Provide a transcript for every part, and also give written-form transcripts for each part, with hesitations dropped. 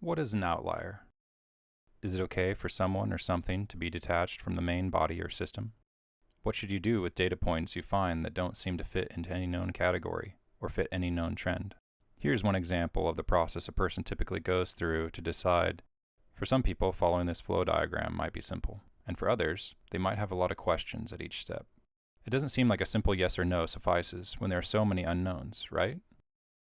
What is an outlier? Is it okay for someone or something to be detached from the main body or system? What should you do with data points you find that don't seem to fit into any known category or fit any known trend? Here's one example of the process a person typically goes through to decide. For some people, following this flow diagram might be simple, and for others, they might have a lot of questions at each step. It doesn't seem like a simple yes or no suffices when there are so many unknowns, right?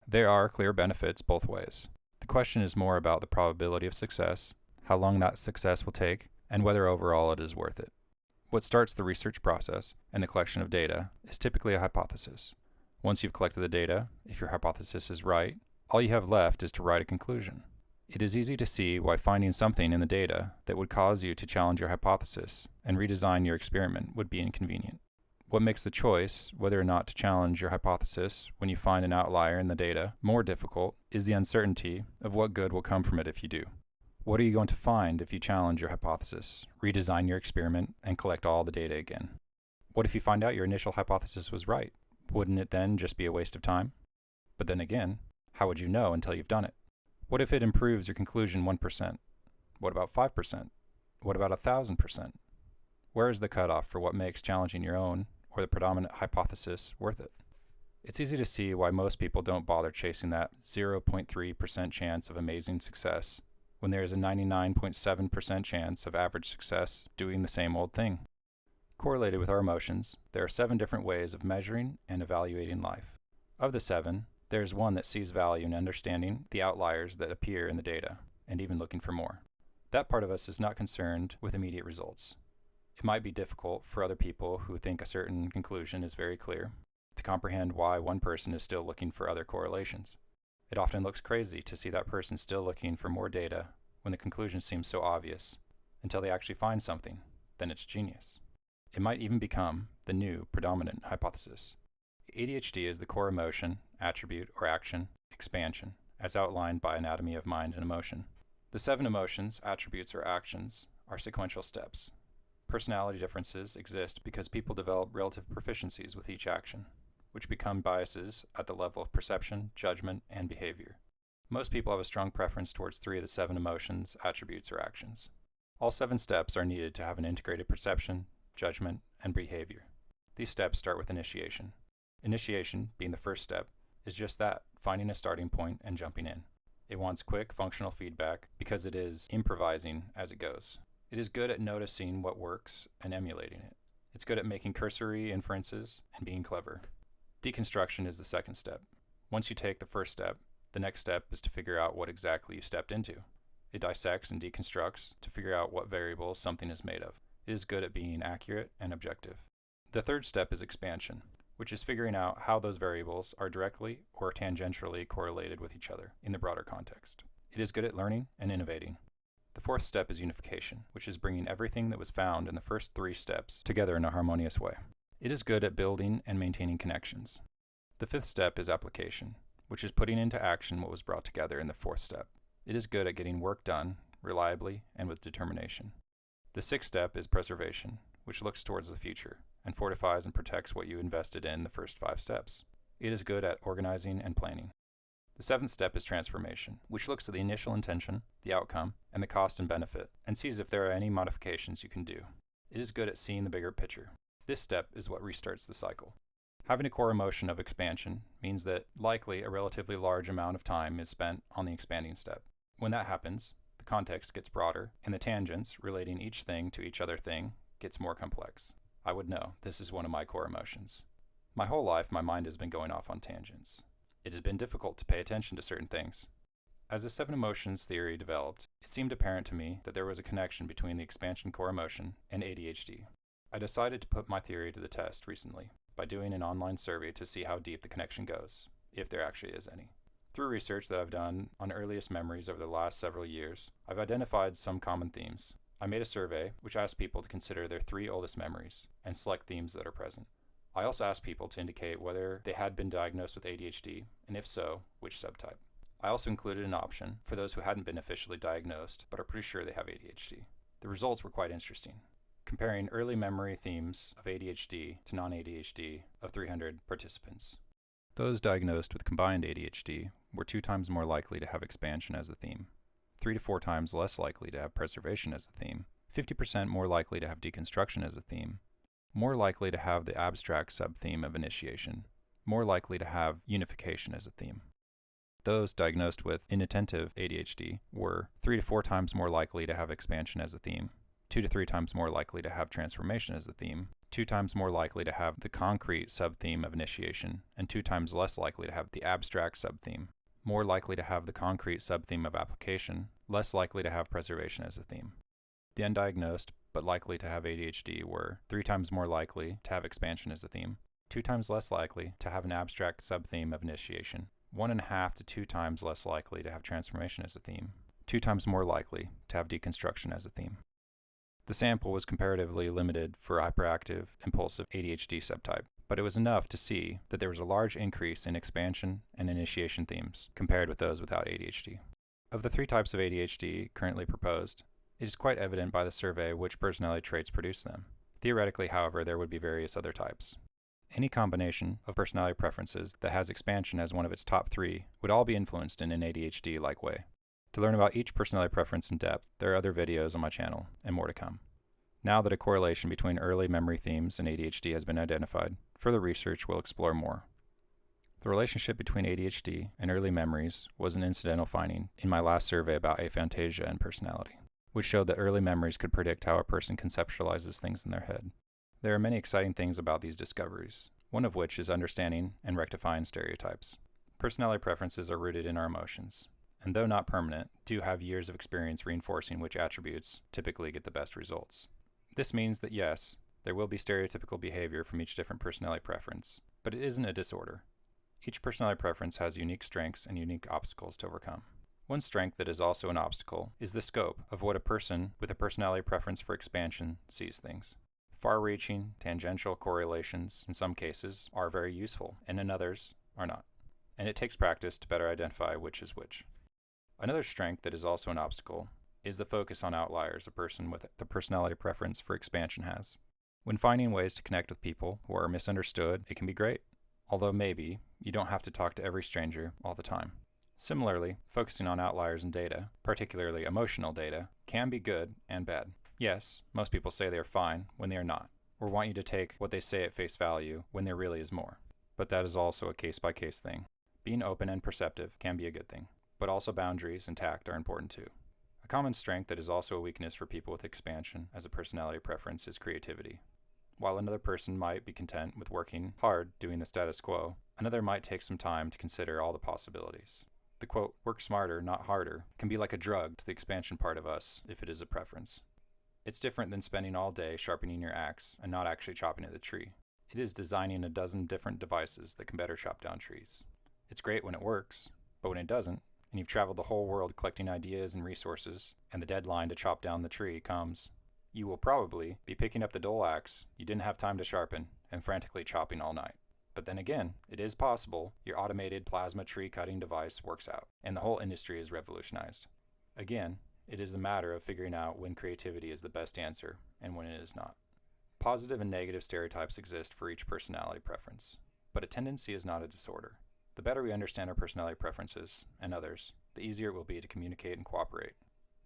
There are clear benefits both ways. The question is more about the probability of success, how long that success will take, and whether overall it is worth it. What starts the research process and the collection of data is typically a hypothesis. Once you've collected the data, if your hypothesis is right, all you have left is to write a conclusion. It is easy to see why finding something in the data that would cause you to challenge your hypothesis and redesign your experiment would be inconvenient. What makes the choice whether or not to challenge your hypothesis when you find an outlier in the data more difficult is the uncertainty of what good will come from it if you do. What are you going to find if you challenge your hypothesis, redesign your experiment, and collect all the data again? What if you find out your initial hypothesis was right? Wouldn't it then just be a waste of time? But then again, how would you know until you've done it? What if it improves your conclusion 1%? What about 5%? What about 1,000%? Where is the cutoff for what makes challenging your own or the predominant hypothesis worth it? It's easy to see why most people don't bother chasing that 0.3% chance of amazing success when there is a 99.7% chance of average success doing the same old thing. Correlated with our emotions, there are 7 different ways of measuring and evaluating life. Of the 7, there is one that sees value in understanding the outliers that appear in the data, and even looking for more. That part of us is not concerned with immediate results. It might be difficult for other people who think a certain conclusion is very clear to comprehend why one person is still looking for other correlations. It often looks crazy to see that person still looking for more data when the conclusion seems so obvious, until they actually find something, then it's genius. It might even become the new predominant hypothesis. ADHD is the core emotion, attribute, or action, expansion, as outlined by Anatomy of Mind and Emotion. The 7 emotions, attributes, or actions are sequential steps. Personality differences exist because people develop relative proficiencies with each action, which become biases at the level of perception, judgment, and behavior. Most people have a strong preference towards 3 of the 7 emotions, attributes, or actions. All 7 steps are needed to have an integrated perception, judgment, and behavior. These steps start with initiation. Initiation, being the first step, is just that, finding a starting point and jumping in. It wants quick, functional feedback because it is improvising as it goes. It is good at noticing what works and emulating it. It's good at making cursory inferences and being clever. Deconstruction is the second step. Once you take the first step, the next step is to figure out what exactly you stepped into. It dissects and deconstructs to figure out what variables something is made of. It is good at being accurate and objective. The third step is expansion, which is figuring out how those variables are directly or tangentially correlated with each other in the broader context. It is good at learning and innovating. The fourth step is unification, which is bringing everything that was found in the first 3 steps together in a harmonious way. It is good at building and maintaining connections. The 5th step is application, which is putting into action what was brought together in the 4th step. It is good at getting work done reliably and with determination. The 6th step is preservation, which looks towards the future and fortifies and protects what you invested in the first 5 steps. It is good at organizing and planning. The 7th step is transformation, which looks at the initial intention, the outcome, and the cost and benefit, and sees if there are any modifications you can do. It is good at seeing the bigger picture. This step is what restarts the cycle. Having a core emotion of expansion means that likely a relatively large amount of time is spent on the expanding step. When that happens, the context gets broader, and the tangents relating each thing to each other thing gets more complex. I would know, this is one of my core emotions. My whole life, my mind has been going off on tangents. It has been difficult to pay attention to certain things. As the 7 emotions theory developed, it seemed apparent to me that there was a connection between the expansion core emotion and ADHD. I decided to put my theory to the test recently by doing an online survey to see how deep the connection goes, if there actually is any. Through research that I've done on earliest memories over the last several years, I've identified some common themes. I made a survey which asked people to consider their 3 oldest memories and select themes that are present. I also asked people to indicate whether they had been diagnosed with ADHD, and if so, which subtype. I also included an option for those who hadn't been officially diagnosed but are pretty sure they have ADHD. The results were quite interesting, comparing early memory themes of ADHD to non-ADHD of 300 participants. Those diagnosed with combined ADHD were 2 times more likely to have expansion as a theme. 3 to 4 times less likely to have preservation as a theme, 50% more likely to have deconstruction as a theme, more likely to have the abstract sub-theme of initiation, more likely to have unification as a theme. Those diagnosed with inattentive ADHD were 3 to 4 times more likely to have expansion as a theme, 2 to 3 times more likely to have transformation as a theme, 2 times more likely to have the concrete sub-theme of initiation, and 2 times less likely to have the abstract sub-theme, more likely to have the concrete sub-theme of application, less likely to have preservation as a theme. The undiagnosed, but likely to have ADHD were 3 times more likely to have expansion as a theme, 2 times less likely to have an abstract sub-theme of initiation, 1.5 to 2 times less likely to have transformation as a theme, 2 times more likely to have deconstruction as a theme. The sample was comparatively limited for hyperactive impulsive ADHD subtype, but it was enough to see that there was a large increase in expansion and initiation themes compared with those without ADHD. Of the 3 types of ADHD currently proposed, it is quite evident by the survey which personality traits produce them. Theoretically, however, there would be various other types. Any combination of personality preferences that has expansion as one of its top 3 would all be influenced in an ADHD-like way. To learn about each personality preference in depth, there are other videos on my channel, and more to come. Now that a correlation between early memory themes and ADHD has been identified, further research will explore more. The relationship between ADHD and early memories was an incidental finding in my last survey about aphantasia and personality, which showed that early memories could predict how a person conceptualizes things in their head. There are many exciting things about these discoveries, one of which is understanding and rectifying stereotypes. Personality preferences are rooted in our emotions, and though not permanent, do have years of experience reinforcing which attributes typically get the best results. This means that yes, there will be stereotypical behavior from each different personality preference, but it isn't a disorder. Each personality preference has unique strengths and unique obstacles to overcome. One strength that is also an obstacle is the scope of what a person with a personality preference for expansion sees things. Far-reaching, tangential correlations in some cases are very useful, and in others are not. And it takes practice to better identify which is which. Another strength that is also an obstacle is the focus on outliers a person with the personality preference for expansion has. When finding ways to connect with people who are misunderstood, it can be great, although maybe you don't have to talk to every stranger all the time. Similarly, focusing on outliers in data, particularly emotional data, can be good and bad. Yes, most people say they are fine when they are not, or want you to take what they say at face value when there really is more. But that is also a case-by-case thing. Being open and perceptive can be a good thing, but also boundaries and tact are important too. A common strength that is also a weakness for people with expansion as a personality preference is creativity. While another person might be content with working hard doing the status quo, another might take some time to consider all the possibilities. The quote, "work smarter, not harder," can be like a drug to the expansion part of us if it is a preference. It's different than spending all day sharpening your axe and not actually chopping at the tree. It is designing a dozen different devices that can better chop down trees. It's great when it works, but when it doesn't, and you've traveled the whole world collecting ideas and resources, and the deadline to chop down the tree comes, you will probably be picking up the dull axe you didn't have time to sharpen and frantically chopping all night. But then again, it is possible your automated plasma tree cutting device works out, and the whole industry is revolutionized. Again, it is a matter of figuring out when creativity is the best answer and when it is not. Positive and negative stereotypes exist for each personality preference, but a tendency is not a disorder. The better we understand our personality preferences and others, the easier it will be to communicate and cooperate.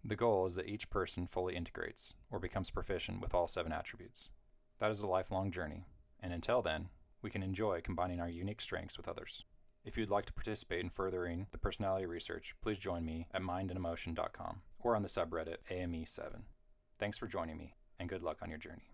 The goal is that each person fully integrates or becomes proficient with all 7 attributes. That is a lifelong journey, and until then, we can enjoy combining our unique strengths with others. If you'd like to participate in furthering the personality research, please join me at mindandemotion.com or on the subreddit A.M.E. 7. Thanks for joining me, and good luck on your journey.